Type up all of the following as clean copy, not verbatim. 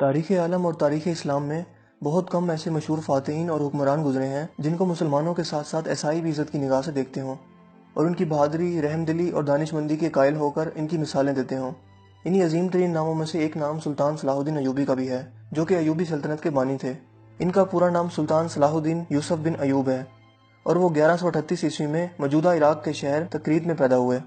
تاریخ عالم اور تاریخ اسلام میں بہت کم ایسے مشہور فاتحین اور حکمران گزرے ہیں جن کو مسلمانوں کے ساتھ ساتھ عیسائی بھی عزت کی نگاہ سے دیکھتے ہوں اور ان کی بہادری، رحم دلی اور دانش مندی کے قائل ہو کر ان کی مثالیں دیتے ہوں۔ انہی عظیم ترین ناموں میں سے ایک نام سلطان صلاح الدین ایوبی کا بھی ہے، جو کہ ایوبی سلطنت کے بانی تھے۔ ان کا پورا نام سلطان صلاح الدین یوسف بن ایوب ہے اور وہ 1138 عیسوی میں موجودہ عراق کے شہر تکریت میں پیدا ہوئے۔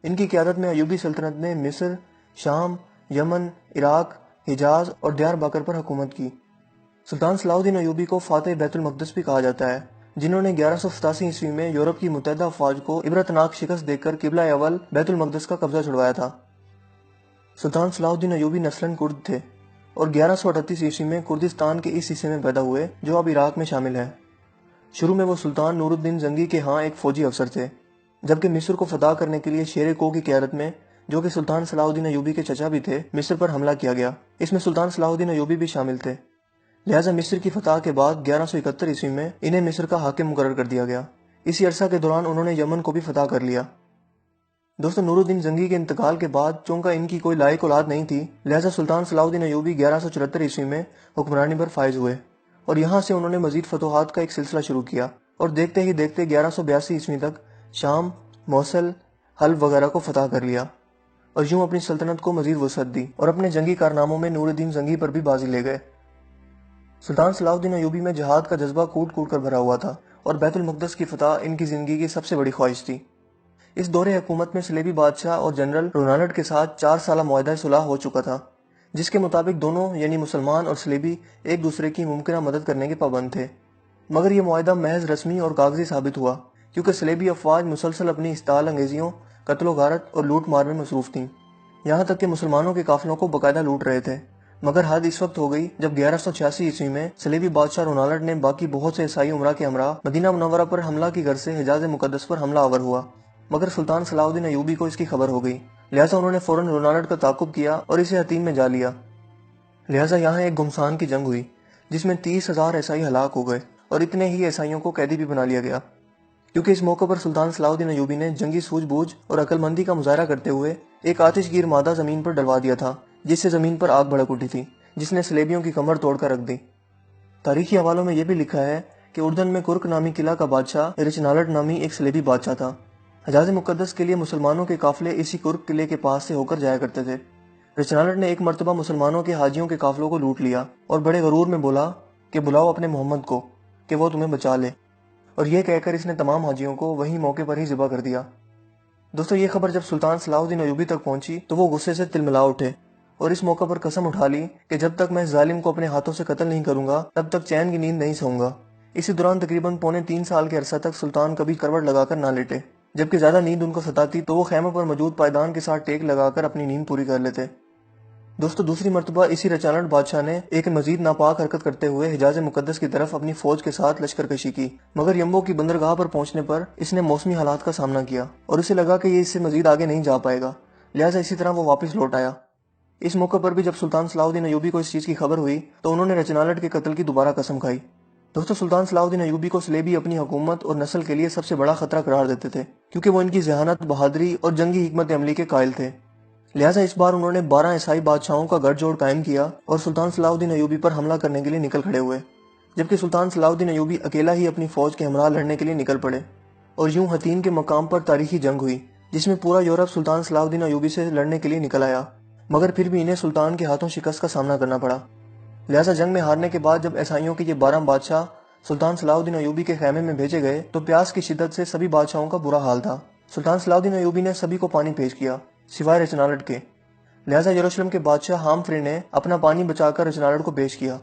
ان کی قیادت میں ایوبی سلطنت نے مصر، شام، یمن، عراق، حجاز اور دیار بکر پر حکومت کی۔ سلطان صلاح الدین ایوبی کو فاتح بیت المقدس بھی کہا جاتا ہے، جنہوں نے 1187 عیسوی میں یورپ کی متحدہ افواج کو عبرتناک شکست دے کر قبلہ اول بیت المقدس کا قبضہ چھڑوایا تھا۔ سلطان صلاح الدین ایوبی نسلاً کرد تھے اور 1138 عیسوی میں کردستان کے اس حصے میں پیدا ہوئے جو اب عراق میں شامل ہے۔ شروع میں وہ سلطان نور الدین زنگی کے ہاں ایک فوجی افسر تھے، جبکہ مصر کو فتح کرنے کے لیے شیر کو کی قیادت میں، جو کہ سلطان صلاح الدین ایوبی کے چچا بھی تھے، مصر پر حملہ کیا گیا۔ اس میں سلطان صلاح الدین ایوبی بھی شامل تھے، لہٰذا مصر کی فتح کے بعد 1171 عیسوی میں انہیں مصر کا حاکم مقرر کر دیا گیا۔ اسی عرصہ کے دوران انہوں نے یمن کو بھی فتح کر لیا۔ دوستو، نور الدین زنگی کے انتقال کے بعد چونکہ ان کی کوئی لائق اولاد نہیں تھی، لہٰذا سلطان صلاح الدین ایوبی 1174 عیسوی میں حکمرانی پر فائز ہوئے اور یہاں سے انہوں نے مزید فتوحات کا ایک سلسلہ شروع کیا اور دیکھتے ہی دیکھتے 1182 عیسوی تک شام، موصل، حلب وغیرہ کو فتح کر لیا اور یوں اپنی سلطنت کو مزید وسعت دی اور اپنے جنگی کارناموں میں نور الدین زنگی پر بھی بازی لے گئے۔ سلطان صلاح الدین ایوبی میں جہاد کا جذبہ کوٹ کوٹ کر بھرا ہوا تھا اور بیت المقدس کی فتح ان کی زندگی کی سب سے بڑی خواہش تھی۔ اس دور حکومت میں صلیبی بادشاہ اور جنرل رونالڈ کے ساتھ 4 سالہ معاہدہ صلح ہو چکا تھا، جس کے مطابق دونوں یعنی مسلمان اور صلیبی ایک دوسرے کی ممکنہ مدد کرنے کے پابند تھے، مگر یہ معاہدہ محض رسمی اور کاغذی ثابت ہوا کیونکہ صلیبی افواج مسلسل اپنی اشتعال انگیزیوں، قتل و غارت اور لوٹ مار میں مصروف تھیں، یہاں تک کہ مسلمانوں کے قافلوں کو باقاعدہ لوٹ رہے تھے۔ مگر حد اس وقت ہو گئی جب 1186 عیسوی میں صلیبی بادشاہ رونالڈ نے باقی بہت سے عیسائی امراء کے ہمراہ مدینہ منورہ پر حملہ کی غرض سے حجاز مقدس پر حملہ آور ہوا، مگر سلطان صلاح الدین ایوبی کو اس کی خبر ہو گئی، لہٰذا انہوں نے فوراً رونالڈ کا تعاقب کیا اور اسے حطیم میں جا لیا۔ لہٰذا یہاں ایک گھمسان کی جنگ ہوئی جس میں 30,000 عیسائی ہلاک ہو گئے اور اتنے ہی عیسائیوں کو قیدی بھی بنا لیا گیا، کیونکہ اس موقع پر سلطان صلاح الدین ایوبی نے جنگی سوجھ بوجھ اور عقل مندی کا مظاہرہ کرتے ہوئے ایک آتش گیر مادہ زمین پر ڈلوا دیا تھا، جس سے زمین پر آگ بھڑک اٹھی تھی، جس نے صلیبیوں کی کمر توڑ کر رکھ دی۔ تاریخی حوالوں میں یہ بھی لکھا ہے کہ اردن میں کرک نامی قلعہ کا بادشاہ رچنالڈ نامی ایک صلیبی بادشاہ تھا۔ حجاز مقدس کے لیے مسلمانوں کے قافلے اسی کرک قلعے کے پاس سے ہو کر جایا کرتے تھے۔ رچنالڈ نے ایک مرتبہ مسلمانوں کے حاجیوں کے قافلوں کو لوٹ لیا اور بڑے غرور میں بولا کہ بلاؤ اپنے محمد کو کہ وہ تمہیں بچا لے، اور یہ کہہ کر اس نے تمام حاجیوں کو وہی موقع پر ہی ذبح کر دیا۔ دوستو، یہ خبر جب سلطان صلاح الدین ایوبی تک پہنچی تو وہ غصے سے تلملا اٹھے اور اس موقع پر قسم اٹھا لی کہ جب تک میں اس ظالم کو اپنے ہاتھوں سے قتل نہیں کروں گا تب تک چین کی نیند نہیں سوؤں گا۔ اسی دوران تقریباً 3.25 سال کے عرصہ تک سلطان کبھی کروٹ لگا کر نہ لیٹے، جبکہ زیادہ نیند ان کو ستاتی تو وہ خیموں پر موجود پائیدان کے ساتھ ٹیک لگا کر اپنی نیند پوری کر لیتے۔ دوستو، دوسری مرتبہ اسی رچالڈ بادشاہ نے ایک مزید ناپاک حرکت کرتے ہوئے حجاز مقدس کی طرف اپنی فوج کے ساتھ لشکر کشی کی، مگر یمبو کی بندرگاہ پر پہنچنے پر اس نے موسمی حالات کا سامنا کیا اور اسے لگا کہ یہ اس سے مزید آگے نہیں جا پائے گا، لہٰذا اسی طرح وہ واپس لوٹ آیا۔ اس موقع پر بھی جب سلطان صلاح الدین ایوبی کو اس چیز کی خبر ہوئی تو انہوں نے رچنالڈ کے قتل کی دوبارہ قسم کھائی۔ دوستو، سلطان صلاح الدین ایوبی کو صلیبی اپنی حکومت اور نسل کے لیے سب سے بڑا خطرہ قرار دیتے تھے، کیونکہ وہ ان کی ذہانت، بہادری اور جنگی حکمت عملی کے قائل تھے۔ لہٰذا اس بار انہوں نے 12 عیسائی بادشاہوں کا گٹھ جوڑ قائم کیا اور سلطان صلاح الدین ایوبی پر حملہ کرنے کے لیے نکل کھڑے ہوئے، جبکہ سلطان صلاح الدین ایوبی اکیلا ہی اپنی فوج کے ہمراہ لڑنے کے لیے نکل پڑے اور یوں حطیم کے مقام پر تاریخی جنگ ہوئی جس میں پورا یورپ سلطان صلاح الدین ایوبی سے لڑنے کے لیے نکل آیا، مگر پھر بھی انہیں سلطان کے ہاتھوں شکست کا سامنا کرنا پڑا۔ لہٰذا جنگ میں ہارنے کے بعد جب عیسائیوں کے یہ 12 بادشاہ سلطان صلاح الدین ایوبی کے خیمے میں بھیجے گئے تو پیاس کی شدت سے سبھی بادشاہوں کا برا حال تھا۔ سلطان صلاح الدین ایوبی نے سبھی کو پانی پیش کیا سوائے رچنالڈ کے، لہٰذا یروشلم کے بادشاہ ہامفرے نے اپنا پانی بچا کر رچنالڈ کو پیش کیا۔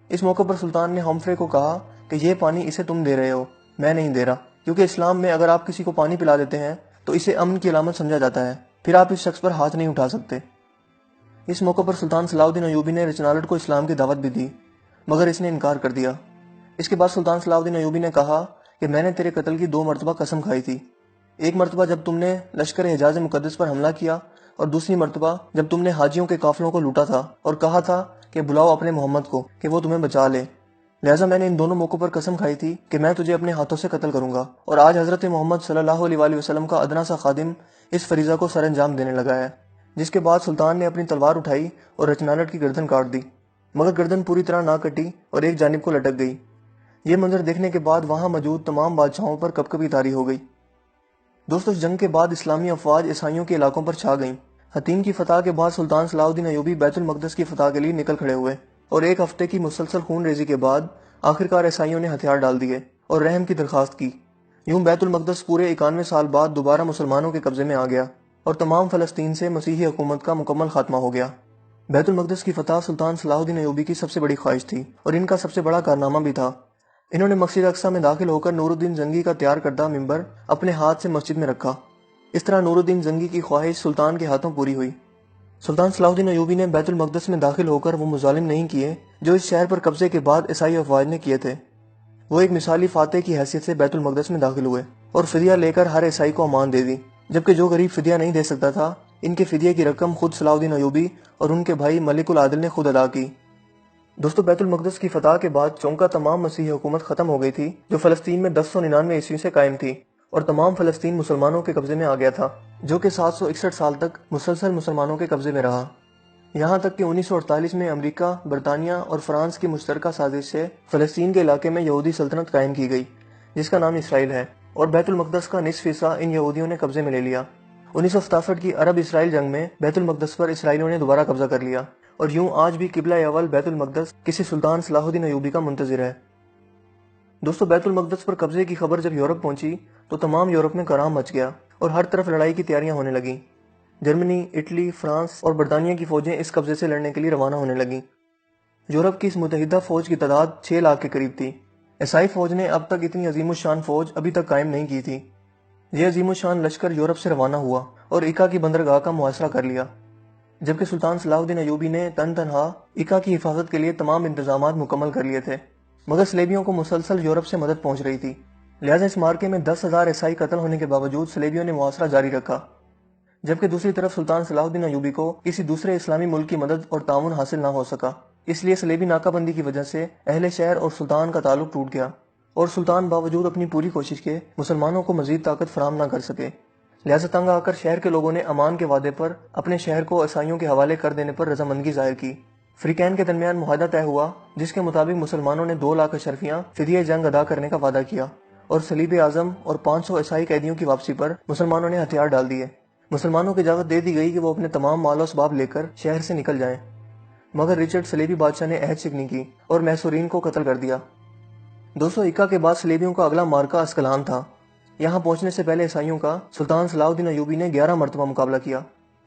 اس موقع پر سلطان نے ہامفرے کو کہا کہ یہ پانی اسے تم دے رہے ہو، میں نہیں دے رہا، کیونکہ اسلام میں اگر آپ کسی کو پانی پلا دیتے ہیں تو اسے امن کی علامت سمجھا جاتا ہے، پھر آپ اس شخص پر ہاتھ نہیں اٹھا سکتے۔ اس موقع پر سلطان صلاح الدین ایوبی نے رچنالڈ کو اسلام کی دعوت بھی دی، مگر اس نے انکار کر دیا۔ اس کے بعد سلطان صلاح الدین ایوبی نے کہا کہ میں نے تیرے قتل کی 2 مرتبہ قسم کھائی تھی، ایک مرتبہ جب تم نے لشکر حجاز مقدس پر حملہ کیا اور دوسری مرتبہ جب تم نے حاجیوں کے قافلوں کو لوٹا تھا اور کہا تھا کہ بلاؤ اپنے محمد کو کہ وہ تمہیں بچا لے۔ لہٰذا میں نے ان دونوں موقعوں پر قسم کھائی تھی کہ میں تجھے اپنے ہاتھوں سے قتل کروں گا، اور آج حضرت محمد صلی اللہ علیہ وآلہ وسلم کا ادنا سا خادم اس فریضہ کو سر انجام دینے لگا ہے۔ جس کے بعد سلطان نے اپنی تلوار اٹھائی اور رچنالڈ کی گردن کاٹ دی۔ مگر گردن پوری طرح نہ کٹی اور ایک جانب کو لٹک گئی۔ یہ منظر دیکھنے کے بعد وہاں موجود تمام بادشاہوں پر کپکپی طاری ہو گئی۔ دوستو، اس جنگ کے بعد اسلامی افواج عیسائیوں کے علاقوں پر چھا گئیں۔ حطین کی فتح کے بعد سلطان صلاح الدین ایوبی بیت المقدس کی فتح کے لیے نکل کھڑے ہوئے، اور ایک ہفتے کی مسلسل خون ریزی کے بعد آخرکار عیسائیوں نے ہتھیار ڈال دیے اور رحم کی درخواست کی۔ یوں بیت المقدس پورے 91 سال بعد دوبارہ مسلمانوں کے قبضے میں آ گیا اور تمام فلسطین سے مسیحی حکومت کا مکمل خاتمہ ہو گیا۔ بیت المقدس کی فتح سلطان صلاح الدین ایوبی کی سب سے بڑی خواہش تھی اور ان کا سب سے بڑا کارنامہ بھی تھا۔ انہوں نے مسجد اقصی میں داخل ہو کر نور الدین زنگی کا تیار کردہ منبر اپنے ہاتھ سے مسجد میں رکھا۔ اس طرح نور الدین زنگی کی خواہش سلطان کے ہاتھوں پوری ہوئی۔ سلطان صلاح الدین ایوبی نے بیت المقدس میں داخل ہو کر وہ مظالم نہیں کیے جو اس شہر پر قبضے کے بعد عیسائی افواج نے کیے تھے۔ وہ ایک مثالی فاتح کی حیثیت سے بیت المقدس میں داخل ہوئے اور فدیہ لے کر ہر عیسائی کو امان دے دی، جبکہ جو غریب فدیہ نہیں دے سکتا تھا، ان کے فدیے کی رقم خود صلاح الدین ایوبی اور ان کے بھائی ملک العادل نے خود ادا کی۔ دوستو، بیت المقدس کی فتح کے بعد چونکہ تمام مسیحی حکومت ختم ہو گئی تھی جو فلسطین میں 1099 عیسوی سے قائم تھی، اور تمام فلسطین مسلمانوں کے قبضے میں آ گیا تھا، جو کہ 761 سال تک مسلسل مسلمانوں کے قبضے میں رہا، یہاں تک کہ 1948 میں امریکہ، برطانیہ اور فرانس کی مشترکہ سازش سے فلسطین کے علاقے میں یہودی سلطنت قائم کی گئی جس کا نام اسرائیل ہے، اور بیت المقدس کا نصف حصہ ان یہودیوں نے قبضے میں لے لیا۔ 1967 کی عرب اسرائیل جنگ میں بیت المقدس پر اسرائیلیوں نے دوبارہ قبضہ کر لیا، اور یوں آج بھی قبلہ اول بیت المقدس کسی سلطان صلاح الدین ایوبی کا منتظر ہے۔ دوستو، بیت المقدس پر قبضے کی خبر جب یورپ پہنچی تو تمام یورپ میں کہرام مچ گیا اور ہر طرف لڑائی کی تیاریاں ہونے لگیں۔ جرمنی، اٹلی، فرانس اور برطانیہ کی فوجیں اس قبضے سے لڑنے کے لیے روانہ ہونے لگیں۔ یورپ کی اس متحدہ فوج کی تعداد 6 لاکھ کے قریب تھی۔ عیسائی فوج نے اب تک اتنی عظیم الشان فوج ابھی تک قائم نہیں کی تھی۔ یہ عظیم الشان لشکر یورپ سے روانہ ہوا اور عکا کی بندرگاہ کا محاصرہ کر لیا، جبکہ سلطان صلاح الدین ایوبی نے تنہا عکا کی حفاظت کے لیے تمام انتظامات مکمل کر لیے تھے، مگر صلیبیوں کو مسلسل یورپ سے مدد پہنچ رہی تھی، لہٰذا اس مارکے میں 10,000 عیسائی قتل ہونے کے باوجود صلیبیوں نے محاصرہ جاری رکھا، جبکہ دوسری طرف سلطان صلاح الدین ایوبی کو کسی دوسرے اسلامی ملک کی مدد اور تعاون حاصل نہ ہو سکا۔ اس لیے صلیبی ناکہ بندی کی وجہ سے اہل شہر اور سلطان کا تعلق ٹوٹ گیا، اور سلطان باوجود اپنی پوری کوشش کے مسلمانوں کو مزید طاقت فراہم نہ کر سکے، لہٰذا تنگ آ کر شہر کے لوگوں نے امان کے وعدے پر اپنے شہر کو عیسائیوں کے حوالے کر دینے پر رضامندگی ظاہر کی۔ فریقین کے درمیان معاہدہ طے ہوا جس کے مطابق مسلمانوں نے 2 لاکھ اشرفیاں فدیہ جنگ ادا کرنے کا وعدہ کیا، اور صلیب اعظم اور 500 عیسائی قیدیوں کی واپسی پر مسلمانوں نے ہتھیار ڈال دیے۔ مسلمانوں کو اجازت دے دی گئی کہ وہ اپنے تمام مال و اسباب لے کر شہر سے نکل جائیں، مگر رچرڈ صلیبی بادشاہ نے عہد شکنی کی اور محصورین کو قتل کر دیا۔ دوستو، عکا کے بعد صلیبیوں کا اگلا مارکہ اسکلان تھا۔ یہاں پہنچنے سے پہلے عیسائیوں کا سلطان صلاح الدین ایوبی نے 11 مرتبہ مقابلہ کیا۔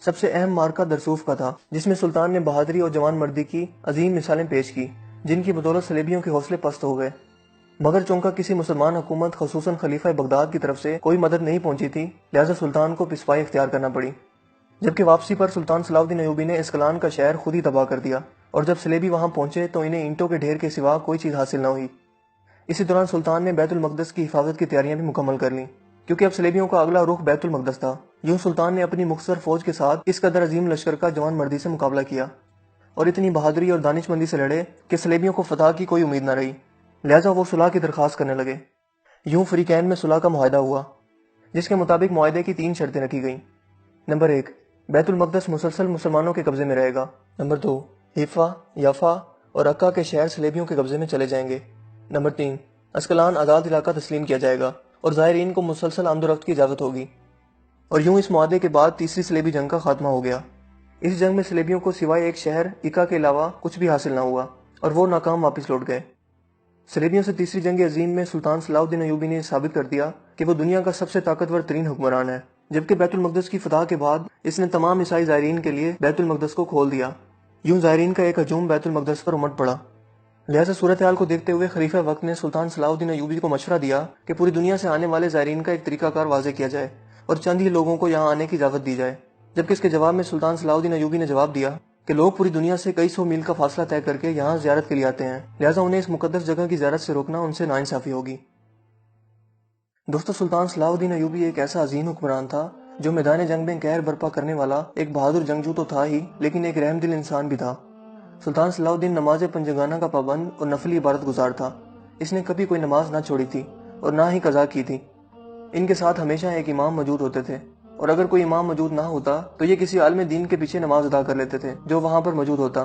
سب سے اہم مارکہ درسوف کا تھا، جس میں سلطان نے بہادری اور جوان مردی کی عظیم مثالیں پیش کی، جن کی بدولت صلیبیوں کے حوصلے پست ہو گئے، مگر چونکہ کسی مسلمان حکومت خصوصاً خلیفہ بغداد کی طرف سے کوئی مدد نہیں پہنچی تھی، لہذا سلطان کو پسپائی اختیار کرنا پڑی، جبکہ واپسی پر سلطان صلاح الدین ایوبی نے اسکلان کا شہر خود ہی تباہ کر دیا، اور جب صلیبی وہاں پہنچے تو انہیں اینٹوں کے ڈھیر کے سوا کوئی چیز حاصل نہ ہوئی۔ اسی دوران سلطان نے بیت المقدس کی حفاظت کی تیاریاں بھی مکمل کر لیں، کیونکہ اب صلیبیوں کا اگلا رخ بیت المقدس تھا۔ یوں سلطان نے اپنی مختصر فوج کے ساتھ اس قدر عظیم لشکر کا جوان مردی سے مقابلہ کیا اور اتنی بہادری اور دانش مندی سے لڑے کہ صلیبیوں کو فتح کی کوئی امید نہ رہی، لہٰذا وہ صلح کی درخواست کرنے لگے۔ یوں فریقین میں صلح کا معاہدہ ہوا، جس کے مطابق معاہدے کی 3 شرطیں رکھی گئیں۔ نمبر 1، بیت المقدس مسلسل مسلمانوں کے قبضے میں رہے گا۔ نمبر 2، حیفا، یافا اور عکا کے شہر صلیبیوں کے قبضے میں چلے جائیں گے۔ نمبر 3، اسکلان آزاد علاقہ تسلیم کیا جائے گا اور زائرین کو مسلسل آمد و رفت کی اجازت ہوگی۔ اور یوں اس معاہدے کے بعد تیسری صلیبی جنگ کا خاتمہ ہو گیا۔ اس جنگ میں صلیبیوں کو سوائے ایک شہر عکا کے علاوہ کچھ بھی حاصل نہ ہوا اور وہ ناکام واپس لوٹ گئے۔ صلیبیوں سے تیسری جنگ عظیم میں سلطان صلاح الدین ایوبی نے ثابت کر دیا کہ وہ دنیا کا سب سے طاقتور ترین حکمران ہے، جبکہ بیت المقدس کی فتح کے بعد اس نے تمام عیسائی زائرین کے لیے بیت المقدس کو کھول دیا۔ یوں زائرین کا ایک ہجوم بیت المقدس پر امٹ پڑا۔ لہٰذا صورتحال کو دیکھتے ہوئے خلیفہ وقت نے سلطان صلاح الدین ایوبی کو مشورہ دیا کہ پوری دنیا سے آنے والے زائرین کا ایک طریقہ کار واضح کیا جائے اور چند ہی لوگوں کو یہاں آنے کی اجازت دی جائے، جبکہ اس کے جواب میں سلطان صلاح الدین ایوبی نے جواب دیا کہ لوگ پوری دنیا سے کئی سو میل کا فاصلہ طے کر کے یہاں زیارت کے لیے آتے ہیں، لہٰذا انہیں اس مقدس جگہ کی زیارت سے روکنا ان سے ناانصافی ہوگی۔ دوستو، سلطان صلاح الدین ایوبی ایک ایسا عظیم حکمران تھا جو میدان جنگ میں قہر برپا کرنے والا ایک بہادر جنگجو تو تھا ہی، لیکن ایک رحم دل انسان بھی تھا۔ سلطان صلاح الدین نماز پنجگانہ کا پابند اور نفلی عبادت گزار تھا۔ اس نے کبھی کوئی نماز نہ چھوڑی تھی اور نہ ہی قضا کی تھی۔ ان کے ساتھ ہمیشہ ایک امام موجود ہوتے تھے، اور اگر کوئی امام موجود نہ ہوتا تو یہ کسی عالم دین کے پیچھے نماز ادا کر لیتے تھے جو وہاں پر موجود ہوتا۔